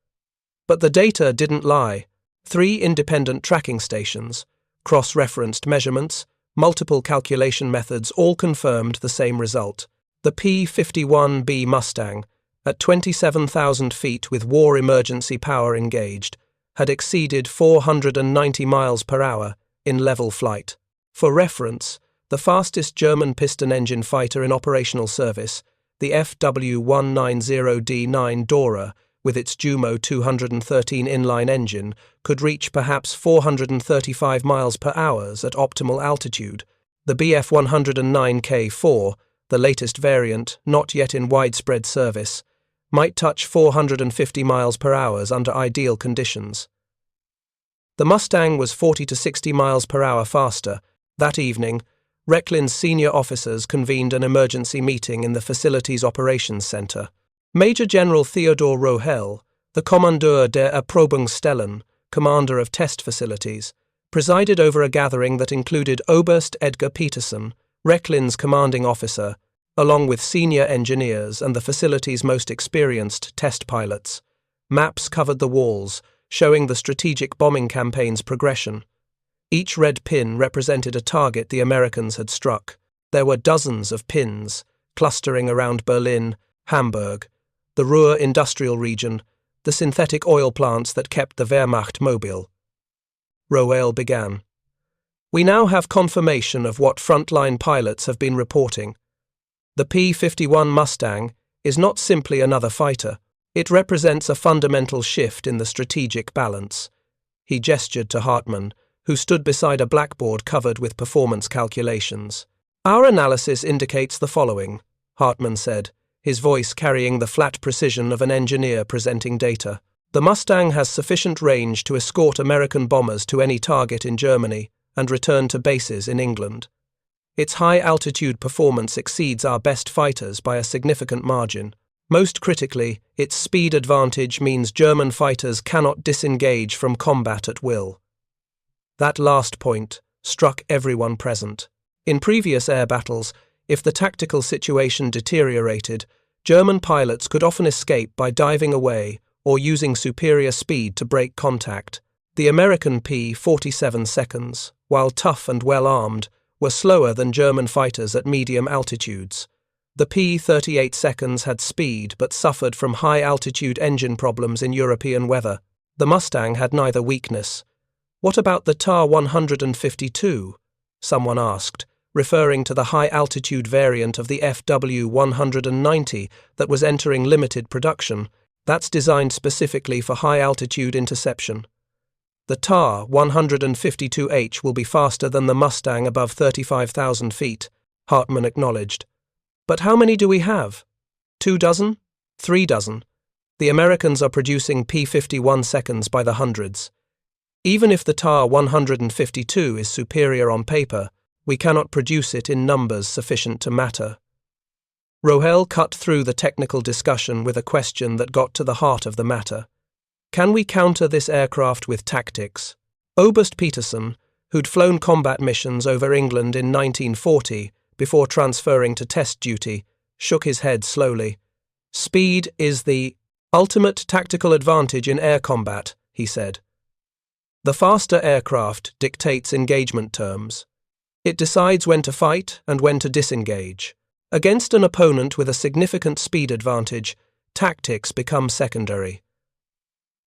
But the data didn't lie. 3 independent tracking stations, cross-referenced measurements, multiple calculation methods all confirmed the same result. The P-51B Mustang, at 27,000 feet with war emergency power engaged, had exceeded 490 miles per hour in level flight. For reference, the fastest German piston engine fighter in operational service, the FW-190D9 Dora, with its Jumo 213 inline engine, could reach perhaps 435 miles per hour at optimal altitude. The Bf 109K4, the latest variant, not yet in widespread service, might touch 450 miles per hour under ideal conditions. The Mustang was 40 to 60 miles per hour faster. That evening, Recklin's senior officers convened an emergency meeting in the facility's operations center. Major General Theodor Rohel, the Kommandeur der Erprobungsstellen, commander of test facilities, presided over a gathering that included Oberst Edgar Peterson, Recklin's commanding officer, along with senior engineers and the facility's most experienced test pilots. Maps covered the walls, showing the strategic bombing campaign's progression. Each red pin represented a target the Americans had struck. There were dozens of pins, clustering around Berlin, Hamburg, the Ruhr industrial region, the synthetic oil plants that kept the Wehrmacht mobile. Rohel began. We now have confirmation of what frontline pilots have been reporting. The P-51 Mustang is not simply another fighter. It represents a fundamental shift in the strategic balance. He gestured to Hartmann, who stood beside a blackboard covered with performance calculations. Our analysis indicates the following, Hartmann said, his voice carrying the flat precision of an engineer presenting data. The Mustang has sufficient range to escort American bombers to any target in Germany and return to bases in England. Its high-altitude performance exceeds our best fighters by a significant margin. Most critically, its speed advantage means German fighters cannot disengage from combat at will. That last point struck everyone present. In previous air battles, if the tactical situation deteriorated, German pilots could often escape by diving away or using superior speed to break contact. The American P-47 seconds, while tough and well-armed, were slower than German fighters at medium altitudes. The P-38 seconds had speed but suffered from high-altitude engine problems in European weather. The Mustang had neither weakness. What about the TAR-152? Someone asked, referring to the high-altitude variant of the FW-190 that was entering limited production. That's designed specifically for high-altitude interception. The TAR-152H will be faster than the Mustang above 35,000 feet, Hartmann acknowledged. But how many do we have? 2 dozen? 3 dozen? The Americans are producing P-51 seconds by the hundreds. Even if the TAR-152 is superior on paper, we cannot produce it in numbers sufficient to matter. Rohel cut through the technical discussion with a question that got to the heart of the matter. Can we counter this aircraft with tactics? Oberst Peterson, who'd flown combat missions over England in 1940 before transferring to test duty, shook his head slowly. Speed is the ultimate tactical advantage in air combat, he said. The faster aircraft dictates engagement terms. It decides when to fight and when to disengage. Against an opponent with a significant speed advantage, tactics become secondary.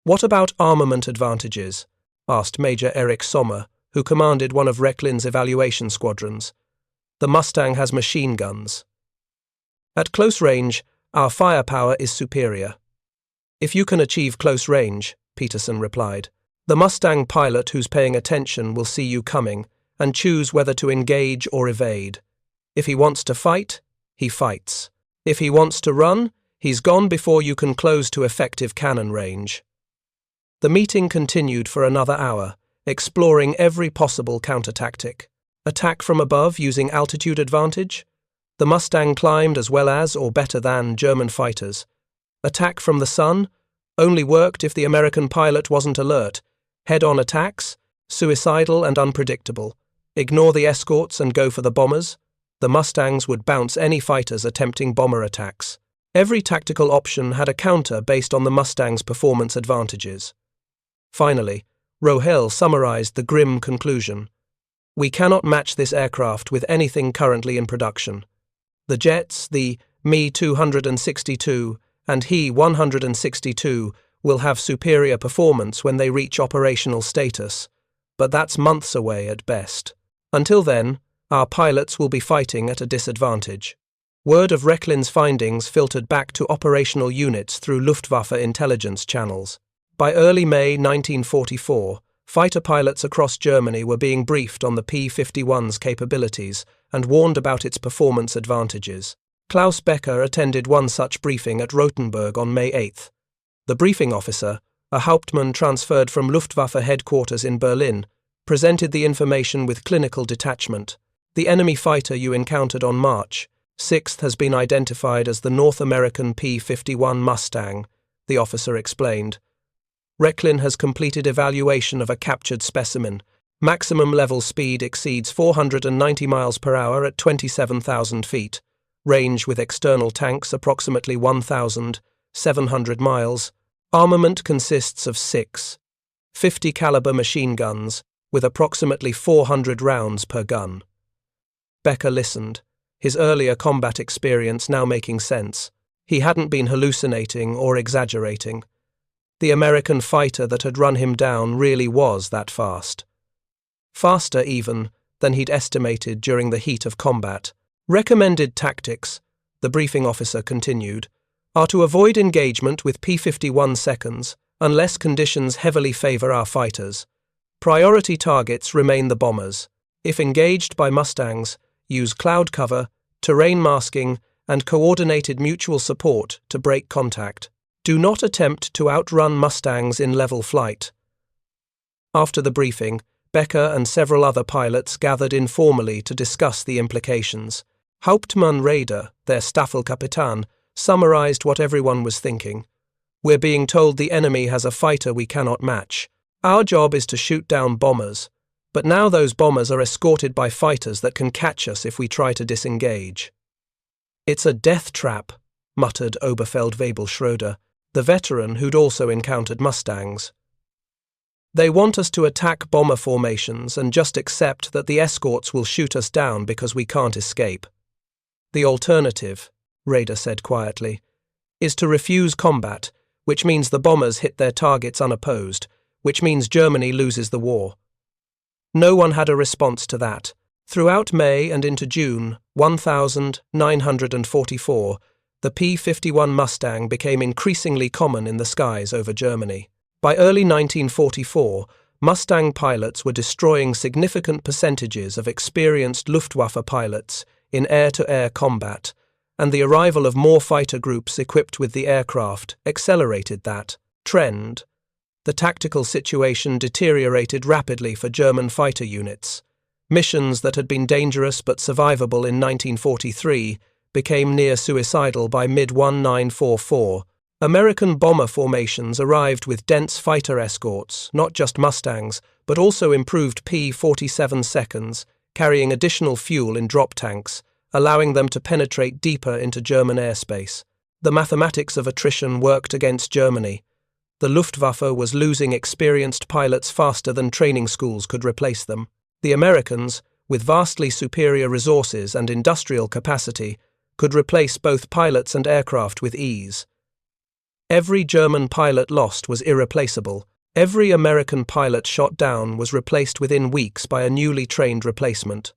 What about armament advantages? Asked Major Erich Sommer, who commanded one of Recklin's evaluation squadrons. The Mustang has machine guns. At close range, our firepower is superior. If you can achieve close range, Peterson replied, the Mustang pilot who's paying attention will see you coming and choose whether to engage or evade. If he wants to fight, he fights. If he wants to run, he's gone before you can close to effective cannon range. The meeting continued for another hour, exploring every possible counter-tactic. Attack from above using altitude advantage? The Mustang climbed as well as, or better than, German fighters. Attack from the sun? Only worked if the American pilot wasn't alert. Head-on attacks? Suicidal and unpredictable. Ignore the escorts and go for the bombers? The Mustangs would bounce any fighters attempting bomber attacks. Every tactical option had a counter based on the Mustang's performance advantages. Finally, Rohel summarized the grim conclusion. We cannot match this aircraft with anything currently in production. The jets, the Me-262 and He-162, will have superior performance when they reach operational status, but that's months away at best. Until then, our pilots will be fighting at a disadvantage. Word of Recklin's findings filtered back to operational units through Luftwaffe intelligence channels. By early May 1944, fighter pilots across Germany were being briefed on the P-51's capabilities and warned about its performance advantages. Klaus Becker attended one such briefing at Rothenburg on May 8. The briefing officer, a Hauptmann transferred from Luftwaffe headquarters in Berlin, presented the information with clinical detachment. The enemy fighter you encountered on March 6th has been identified as the North American P-51 Mustang, the officer explained. Recklin has completed evaluation of a captured specimen. Maximum level speed exceeds 490 miles per hour at 27,000 feet. Range with external tanks approximately 1,700 miles. Armament consists of 6 .50 caliber machine guns with approximately 400 rounds per gun. Becker listened, his earlier combat experience now making sense. He hadn't been hallucinating or exaggerating. The American fighter that had run him down really was that fast. Faster, even, than he'd estimated during the heat of combat. Recommended tactics, the briefing officer continued, are to avoid engagement with P-51 seconds unless conditions heavily favor our fighters. Priority targets remain the bombers. If engaged by Mustangs, use cloud cover, terrain masking, and coordinated mutual support to break contact. Do not attempt to outrun Mustangs in level flight. After the briefing, Becker and several other pilots gathered informally to discuss the implications. Hauptmann Raeder, their Staffelkapitän, summarized what everyone was thinking. We're being told the enemy has a fighter we cannot match. Our job is to shoot down bombers, but now those bombers are escorted by fighters that can catch us if we try to disengage. It's a death trap, muttered Oberfeldwebel Schroeder, the veteran who'd also encountered Mustangs. They want us to attack bomber formations and just accept that the escorts will shoot us down because we can't escape. The alternative, Raeder said quietly, is to refuse combat, which means the bombers hit their targets unopposed, which means Germany loses the war. No one had a response to that. Throughout May and into June 1944, the P-51 Mustang became increasingly common in the skies over Germany. By early 1944, Mustang pilots were destroying significant percentages of experienced Luftwaffe pilots in air-to-air combat, and the arrival of more fighter groups equipped with the aircraft accelerated that trend. The tactical situation deteriorated rapidly for German fighter units. Missions that had been dangerous but survivable in 1943 became near suicidal by mid-1944. American bomber formations arrived with dense fighter escorts, not just Mustangs, but also improved P-47 seconds, carrying additional fuel in drop tanks, allowing them to penetrate deeper into German airspace. The mathematics of attrition worked against Germany. The Luftwaffe was losing experienced pilots faster than training schools could replace them. The Americans, with vastly superior resources and industrial capacity, could replace both pilots and aircraft with ease. Every German pilot lost was irreplaceable. Every American pilot shot down was replaced within weeks by a newly trained replacement.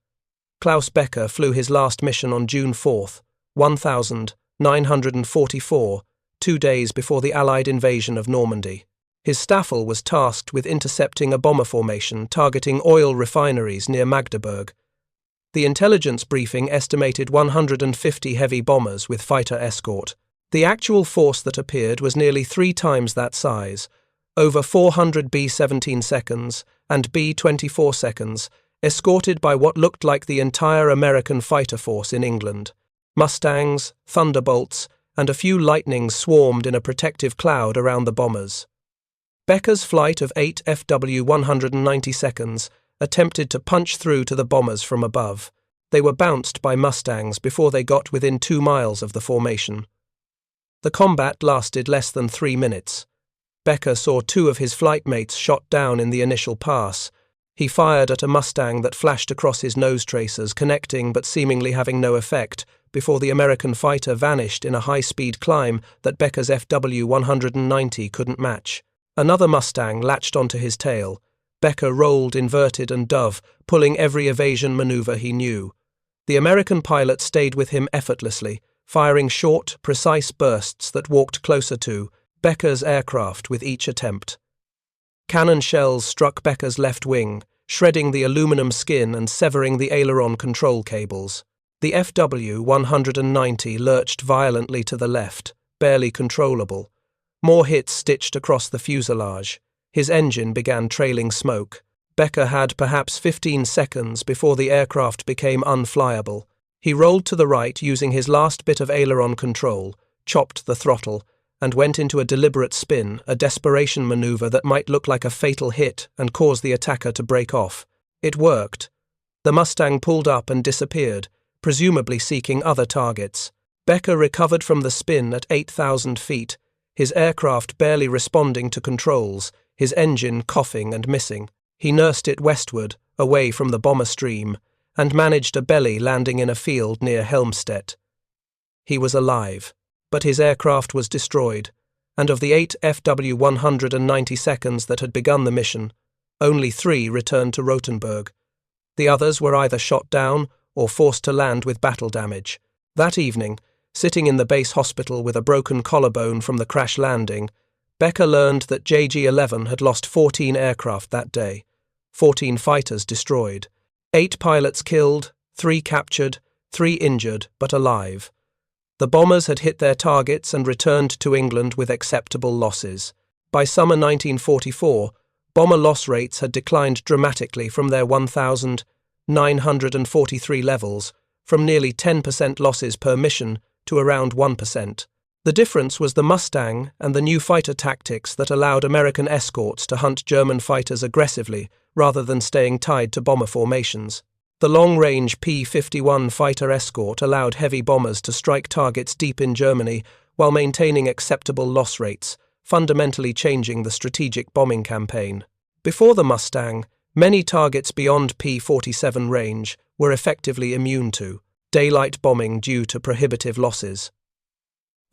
Klaus Becker flew his last mission on June 4, 1944, 2 days before the Allied invasion of Normandy. His Staffel was tasked with intercepting a bomber formation targeting oil refineries near Magdeburg. The intelligence briefing estimated 150 heavy bombers with fighter escort. The actual force that appeared was nearly 3 times that size, over 400 B-17 seconds and B-24 seconds, escorted by what looked like the entire American fighter force in England. Mustangs, Thunderbolts, and a few Lightnings swarmed in a protective cloud around the bombers. Becker's flight of 8 FW-190 seconds attempted to punch through to the bombers from above. They were bounced by Mustangs before they got within 2 miles of the formation. The combat lasted less than 3 minutes. Becker saw 2 of his flight mates shot down in the initial pass. He fired at a Mustang that flashed across his nose tracers, connecting but seemingly having no effect, before the American fighter vanished in a high-speed climb that Becker's FW-190 couldn't match. Another Mustang latched onto his tail. Becker rolled inverted and dove, pulling every evasion maneuver he knew. The American pilot stayed with him effortlessly, firing short, precise bursts that walked closer to Becker's aircraft with each attempt. Cannon shells struck Becker's left wing, shredding the aluminum skin and severing the aileron control cables. The FW-190 lurched violently to the left, barely controllable. More hits stitched across the fuselage. His engine began trailing smoke. Becker had perhaps 15 seconds before the aircraft became unflyable. He rolled to the right using his last bit of aileron control, chopped the throttle, and went into a deliberate spin, a desperation maneuver that might look like a fatal hit and cause the attacker to break off. It worked. The Mustang pulled up and disappeared, presumably seeking other targets. Becker recovered from the spin at 8,000 feet, his aircraft barely responding to controls, his engine coughing and missing. He nursed it westward, away from the bomber stream, and managed a belly landing in a field near Helmstedt. He was alive, but his aircraft was destroyed, and of the 8 FW-192s that had begun the mission, only 3 returned to Rotenburg. The others were either shot down or forced to land with battle damage. That evening, sitting in the base hospital with a broken collarbone from the crash landing, Becker learned that JG-11 had lost 14 aircraft that day, 14 fighters destroyed, 8 pilots killed, 3 captured, 3 injured but alive. The bombers had hit their targets and returned to England with acceptable losses. By summer 1944, bomber loss rates had declined dramatically from their 1,943 levels, from nearly 10% losses per mission to around 1%. The difference was the Mustang and the new fighter tactics that allowed American escorts to hunt German fighters aggressively rather than staying tied to bomber formations. The long-range P-51 fighter escort allowed heavy bombers to strike targets deep in Germany while maintaining acceptable loss rates, fundamentally changing the strategic bombing campaign. Before the Mustang, many targets beyond P-47 range were effectively immune to daylight bombing due to prohibitive losses.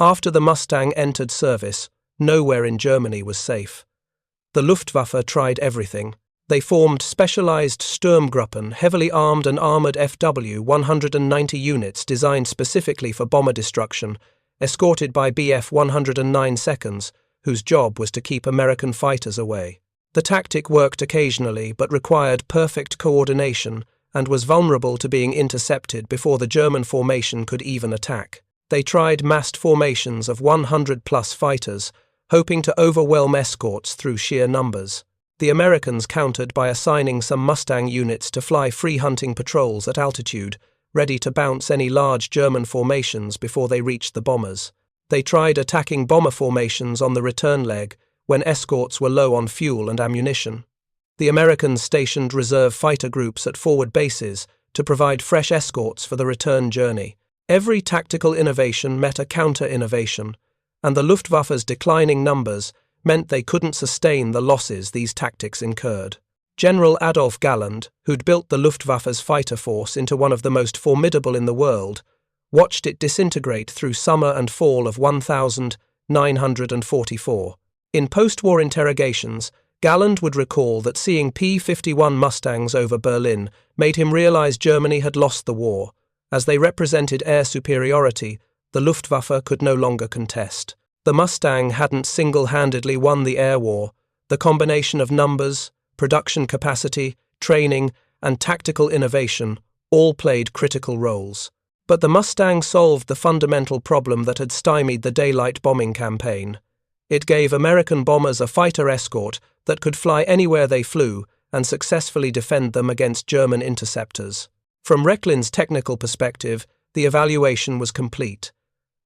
After the Mustang entered service, nowhere in Germany was safe. The Luftwaffe tried everything. They formed specialized Sturmgruppen, heavily armed and armored FW-190 units designed specifically for bomber destruction, escorted by Bf-109 seconds, whose job was to keep American fighters away. The tactic worked occasionally but required perfect coordination and was vulnerable to being intercepted before the German formation could even attack. They tried massed formations of 100-plus fighters, hoping to overwhelm escorts through sheer numbers. The Americans countered by assigning some Mustang units to fly free hunting patrols at altitude, ready to bounce any large German formations before they reached the bombers. They tried attacking bomber formations on the return leg when escorts were low on fuel and ammunition. The Americans stationed reserve fighter groups at forward bases to provide fresh escorts for the return journey. Every tactical innovation met a counter-innovation, and the Luftwaffe's declining numbers meant they couldn't sustain the losses these tactics incurred. General Adolf Galland, who'd built the Luftwaffe's fighter force into one of the most formidable in the world, watched it disintegrate through summer and fall of 1944. In post-war interrogations, Galland would recall that seeing P-51 Mustangs over Berlin made him realize Germany had lost the war. As they represented air superiority, the Luftwaffe could no longer contest. The Mustang hadn't single-handedly won the air war. The combination of numbers, production capacity, training, and tactical innovation all played critical roles. But the Mustang solved the fundamental problem that had stymied the daylight bombing campaign. It gave American bombers a fighter escort that could fly anywhere they flew and successfully defend them against German interceptors. From Recklin's technical perspective, the evaluation was complete.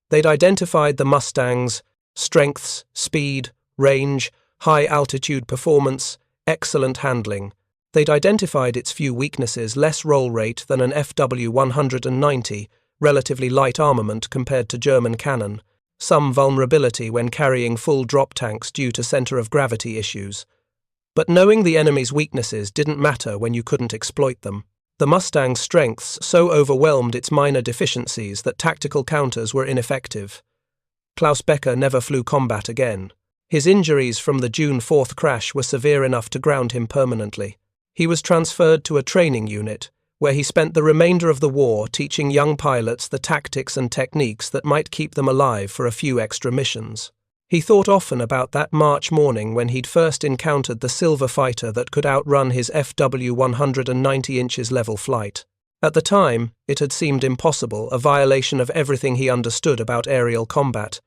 They'd identified the Mustang's strengths, speed, range, high-altitude performance, excellent handling. They'd identified its few weaknesses: less roll rate than an FW-190, relatively light armament compared to German cannon, some vulnerability when carrying full drop tanks due to center of gravity issues. But knowing the enemy's weaknesses didn't matter when you couldn't exploit them. The Mustang's strengths so overwhelmed its minor deficiencies that tactical counters were ineffective. Klaus Becker never flew combat again. His injuries from the June 4th crash were severe enough to ground him permanently. He was transferred to a training unit, where he spent the remainder of the war teaching young pilots the tactics and techniques that might keep them alive for a few extra missions. He thought often about that March morning when he'd first encountered the silver fighter that could outrun his FW 190 inches level flight. At the time, it had seemed impossible, a violation of everything he understood about aerial combat.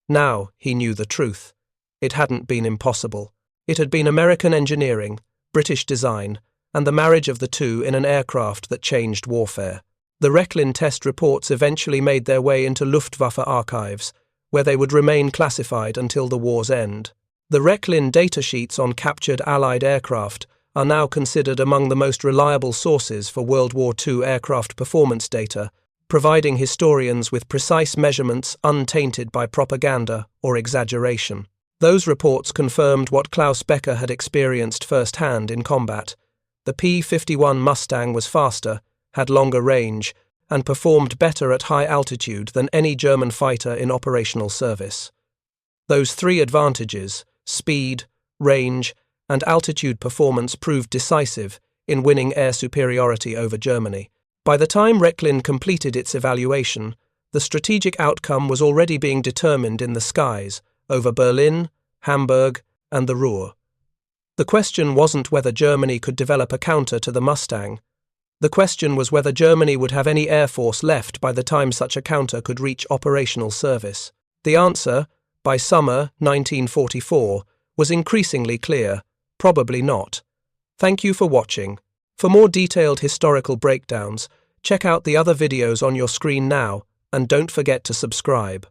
Now, he knew the truth. It hadn't been impossible. It had been American engineering, British design, and the marriage of the two in an aircraft that changed warfare. The Rechlin test reports eventually made their way into Luftwaffe archives, where they would remain classified until the war's end. The Rechlin datasheets on captured Allied aircraft are now considered among the most reliable sources for World War II aircraft performance data, providing historians with precise measurements untainted by propaganda or exaggeration. Those reports confirmed what Klaus Becker had experienced firsthand in combat. The P-51 Mustang was faster, had longer range, and performed better at high altitude than any German fighter in operational service. Those three advantages, speed, range, and altitude performance, proved decisive in winning air superiority over Germany. By the time Rechlin completed its evaluation, the strategic outcome was already being determined in the skies, over Berlin, Hamburg, and the Ruhr. The question wasn't whether Germany could develop a counter to the Mustang. The question was whether Germany would have any air force left by the time such a counter could reach operational service. The answer, by summer 1944, was increasingly clear: probably not. Thank you for watching. For more detailed historical breakdowns, check out the other videos on your screen now, and don't forget to subscribe.